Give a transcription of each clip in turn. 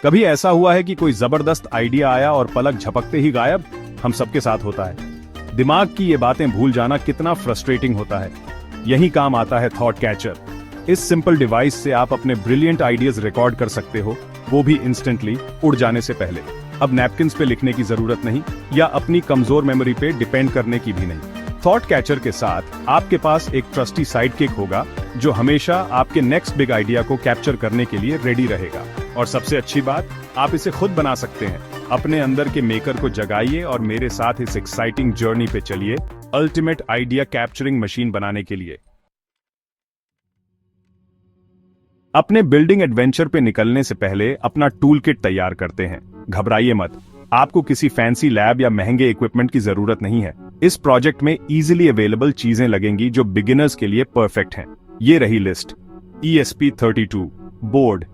कभी ऐसा हुआ है कि कोई जबरदस्त आइडिया आया और पलक झपकते ही गायब? हम सबके साथ होता है। दिमाग की ये बातें भूल जाना कितना फ्रस्ट्रेटिंग होता है। यही काम आता है थॉट कैचर। इस सिंपल डिवाइस से आप अपने ब्रिलियंट आइडियाज रिकॉर्ड कर सकते हो, वो भी इंस्टेंटली, उड़ जाने से पहले। अब नैपकिन्स पे लिखने की जरूरत नहीं, या अपनी कमजोर मेमोरी पे डिपेंड करने की भी नहीं। थॉट कैचर के साथ आपके पास एक ट्रस्टी साइडकिक होगा जो हमेशा आपके नेक्स्ट बिग आइडिया को कैप्चर करने के लिए रेडी रहेगा। और सबसे अच्छी बात, आप इसे खुद बना सकते हैं। अपने अंदर के मेकर को जगाइए और मेरे साथ इस एक्साइटिंग जर्नी पे चलिए, अल्टीमेट आइडिया कैप्चरिंग मशीन बनाने के लिए। अपने बिल्डिंग एडवेंचर पे निकलने से पहले अपना टूल किट तैयार करते हैं। घबराइए मत, आपको किसी फैंसी लैब या महंगे इक्विपमेंट की जरूरत नहीं है। इस प्रोजेक्ट में इजीली अवेलेबल चीजें लगेंगी जो बिगिनर्स के लिए परफेक्ट हैं। ये रही लिस्ट। ESP32 बोर्ड,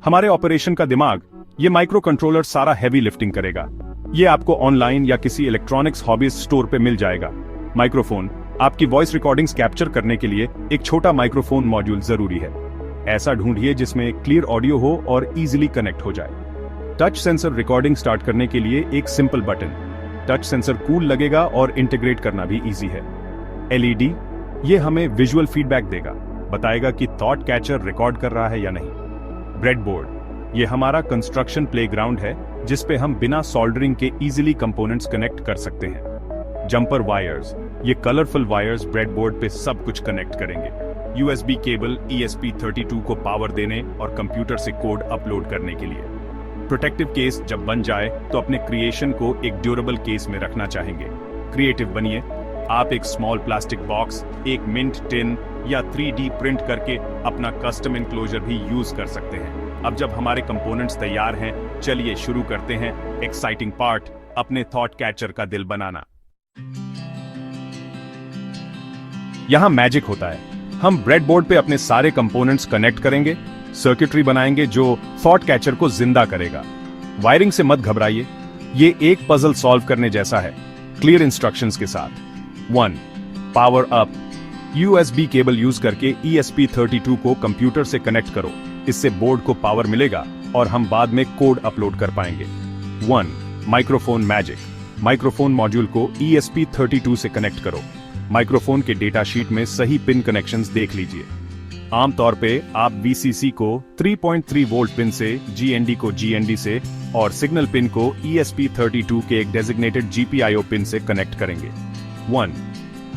हमारे ऑपरेशन का दिमाग। ये माइक्रो कंट्रोलर सारा हैवी लिफ्टिंग करेगा। ये आपको ऑनलाइन या किसी इलेक्ट्रॉनिक्स हॉबीज स्टोर पे मिल जाएगा। माइक्रोफोन, आपकी वॉइस रिकॉर्डिंग्स कैप्चर करने के लिए एक छोटा माइक्रोफोन मॉड्यूल जरूरी है। ऐसा ढूंढिए जिसमें क्लियर ऑडियो हो और इजीली कनेक्ट हो जाए। टच सेंसर, रिकॉर्डिंग स्टार्ट करने के लिए एक simple button. Touch sensor cool लगेगा और इंटीग्रेट करना भी इजी है। LED, ये हमें विजुअल फीडबैक देगा, बताएगा कि थॉट कैचर रिकॉर्ड कर रहा है या नहीं। ब्रेडबोर्ड, ये हमारा कंस्ट्रक्शन प्लेग्राउंड है जिस पे हम बिना सोल्डरिंग के इजीली कंपोनेंट्स कनेक्ट कर सकते हैं। जंपर वायर्स, ये कलरफुल वायर्स ब्रेडबोर्ड पे सब कुछ कनेक्ट करेंगे। USB केबल ESP32 को पावर देने और कंप्यूटर से कोड अपलोड करने के लिए। प्रोटेक्टिव केस, जब बन जाए तो अपने क्रिएशन को एक ड्यूरेबल केस में रखना चाहेंगे। क्रिएटिव बनिए। आप एक स्मॉल प्लास्टिक बॉक्स, एक मिंट टिन या 3D प्रिंट करके अपना कस्टम एनक्लोजर भी यूज कर सकते हैं। अब जब हमारे कंपोनेंट्स तैयार हैं, चलिए शुरू करते हैं एक्साइटिंग पार्ट, अपने थॉट कैचर का दिल बनाना। यहां मैजिक होता है। हम ब्रेडबोर्ड पे अपने सारे कंपोनेंट्स कनेक्ट करेंगे, सर्किटरी बनाएंगे जो थॉट कैचर को जिंदा करेगा। वायरिंग से मत घबराइए, ये एक पजल सॉल्व करने जैसा है, क्लियर इंस्ट्रक्शंस के साथ। 1. Power up, USB cable use करके ESP32 को कंप्यूटर से कनेक्ट करो। इससे बोर्ड को पावर मिलेगा और हम बाद में कोड अपलोड कर पाएंगे। 1. माइक्रोफोन मैजिक, माइक्रोफोन मॉड्यूल को ESP32 से कनेक्ट करो। माइक्रोफोन के डेटा शीट में सही पिन कनेक्शंस देख लीजिए। आमतौर पे आप VCC को 3.3 वोल्ट पिन से, GND को GND से और सिग्नल पिन को ESP32 के एक डेजिग्नेटेड GPIO पिन से कनेक्ट करेंगे। 1.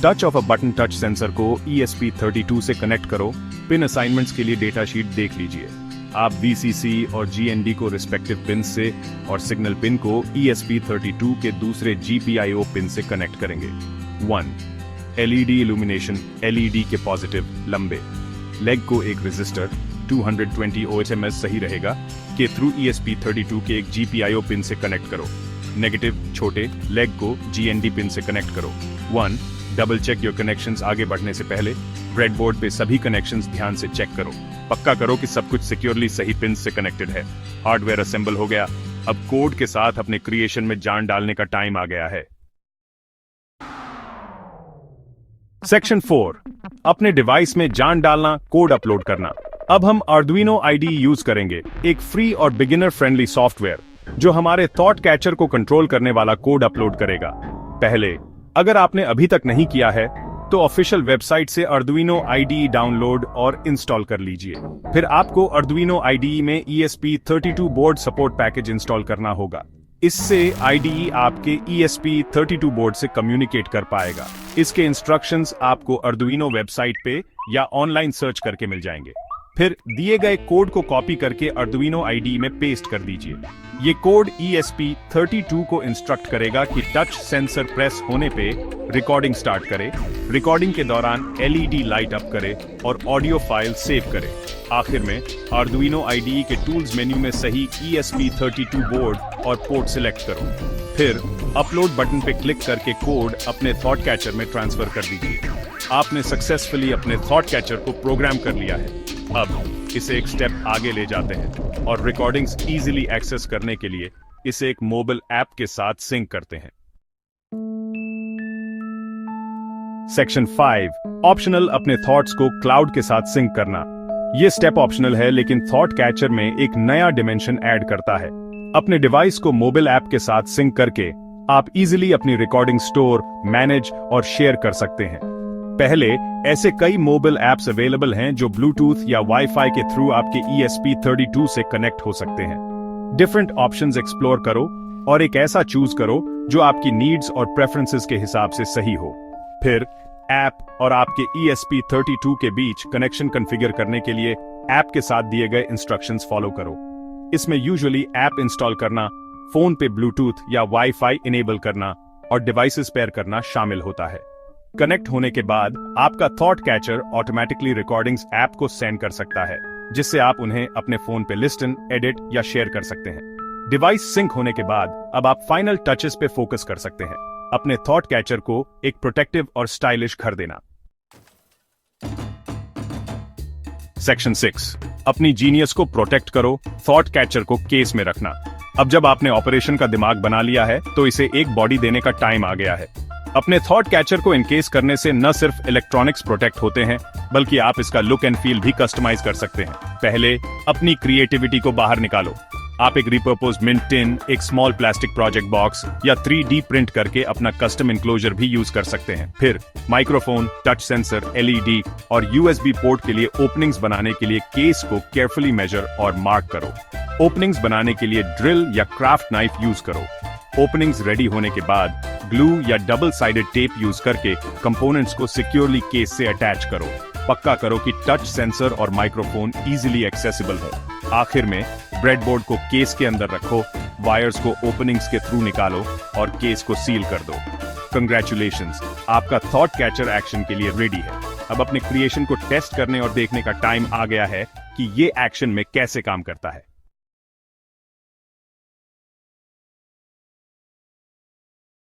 Touch of a button, touch sensor को ESP32 से कनेक्ट करो। पिन असाइनमेंट्स के लिए डेटा शीट देख लीजिए। आप VCC और GND को रिस्पेक्टिव पिन से और सिग्नल पिन को ESP32 के दूसरे GPIO पिन से कनेक्ट करेंगे। 1. LED इल्यूमिनेशन, LED के पॉजिटिव लंबे लेग को एक रेजिस्टर 220 ohms सही रहेगा के थ्रू ESP32 के एक GPIO पिन से कनेक्ट करो। नेगेटिव छोटे लेग को GND पिन से कनेक्ट करो। 1. डबल चेक योर कनेक्शंस, आगे बढ़ने से पहले ब्रेडबोर्ड पे सभी कनेक्शंस ध्यान से चेक करो। पक्का करो कि सब कुछ सिक्योरली सही पिन से कनेक्टेड है। हार्डवेयर असेंबल हो गया। अब कोड के साथ अपने क्रिएशन में जान डालने का टाइम आ गया है। सेक्शन 4, अपने डिवाइस में जान डालना, कोड अपलोड करना। अब हम Arduino IDE यूज करेंगे, एक फ्री और बिगिनर फ्रेंडली सॉफ्टवेयर जो हमारे थॉट कैचर को कंट्रोल करने वाला कोड अपलोड करेगा। पहले, अगर आपने अभी तक नहीं किया है तो ऑफिशियल वेबसाइट से Arduino IDE डाउनलोड और इंस्टॉल कर लीजिए। फिर आपको Arduino IDE में ESP32 board support package install करना होगा। इससे IDE आपके ESP32 बोर्ड से कम्युनिकेट कर पाएगा। इसके इंस्ट्रक्शंस आपको Arduino वेबसाइट पे या ऑनलाइन सर्च करके मिल जाएंगे। फिर दिए गए कोड को कॉपी करके Arduino IDE में पेस्ट कर दीजिए। ये कोड ESP32 को इंस्ट्रक्ट करेगा कि टच सेंसर प्रेस होने पे रिकॉर्डिंग स्टार्ट करे, रिकॉर्डिंग के दौरान LED लाइट अप करे और ऑडियो फाइल सेव करे। आखिर में Arduino IDE के टूल्स मेन्यू में सही ESP32 बोर्ड और पोर्ट सिलेक्ट करो। फिर अपलोड बटन पे क्लिक करके कोड अपने थॉट कैचर में ट्रांसफर कर दीजिए। आपने सक्सेसफुली अपने थॉट कैचर को प्रोग्राम कर लिया है। अब इसे एक स्टेप आगे ले जाते हैं और रिकॉर्डिंग्स इजीली एक्सेस करने के लिए इसे एक मोबाइल ऐप के साथ सिंक करते हैं। सेक्शन 5, ऑप्शनल, अपने थॉट्स को क्लाउड के साथ सिंक करना। ये स्टेप ऑप्शनल है, लेकिन थॉट कैचर में एक नया डिमेंशन ऐड करता है। अपने डिवाइस को मोबाइल ऐप के साथ सिंक करके आप इजीली अपनी रिकॉर्डिंग स्टोर, मैनेज और शेयर कर सकते हैं। पहले ऐसे कई मोबाइल ऐप्स अवेलेबल हैं जो ब्लूटूथ या वाईफाई के थ्रू आपके ESP32 से कनेक्ट हो सकते हैं। डिफरेंट ऑप्शंस एक्सप्लोर करो और एक ऐसा चूज करो जो आपकी नीड्स और प्रेफरेंसेस के हिसाब से सही हो। फिर ऐप और आपके ESP32 के बीच कनेक्शन कॉन्फ़िगर करने के लिए ऐप के साथ दिए गए इंस्ट्रक्शंस फॉलो करो। इसमें यूजुअली ऐप इंस्टॉल करना, फोन पे ब्लूटूथ या वाईफाई इनेबल करना और डिवाइसेस पेयर करना शामिल होता है। कनेक्ट होने के बाद आपका thought catcher automatically recordings app को सेंड कर सकता है, जिससे आप उन्हें अपने फोन पे लिस्टन, एडिट या शेयर कर सकते हैं। डिवाइस सिंक होने के बाद अब आप फाइनल टचेस पे फोकस कर सकते हैं, अपने थॉट कैचर को एक प्रोटेक्टिव और स्टाइलिश कर देना। सेक्शन 6, अपनी जीनियस को प्रोटेक्ट करो, थॉट कैचर को केस में रखना। अब जब आपने ऑपरेशन का दिमाग बना लिया है तो इसे एक बॉडी देने का टाइम आ गया है। अपने थॉट कैचर को इनकेस करने से न सिर्फ इलेक्ट्रॉनिक्स प्रोटेक्ट होते हैं, बल्कि आप इसका लुक एंड फील भी कस्टमाइज कर सकते हैं। पहले अपनी क्रिएटिविटी को बाहर निकालो। आप एक रिपर्पोज्ड मिंट टिन, एक स्मॉल प्लास्टिक प्रोजेक्ट बॉक्स या 3D प्रिंट करके अपना कस्टम इनक्लोजर भी यूज कर सकते हैं। फिर माइक्रोफोन, टच सेंसर, LED और USB पोर्ट के लिए ओपनिंग्स बनाने के लिए केस को केयरफुली मेजर और मार्क करो। ओपनिंग्स बनाने के लिए ड्रिल या क्राफ्ट नाइफ यूज करो। ओपनिंग्स रेडी होने के बाद ग्लू या डबल साइडेड टेप यूज करके कंपोनेंट्स को सिक्योरली केस से अटैच करो। पक्का करो कि टच सेंसर और माइक्रोफोन इजीली एक्सेसिबल हो। आखिर में ब्रेडबोर्ड को केस के अंदर रखो, वायर्स को ओपनिंग्स के थ्रू निकालो और केस को सील कर दो। कंग्रेचुलेशंस, आपका थॉट कैचर एक्शन के लिए रेडी है। अब अपने क्रिएशन को टेस्ट करने और देखने का टाइम आ गया है कि ये एक्शन में कैसे काम करता है।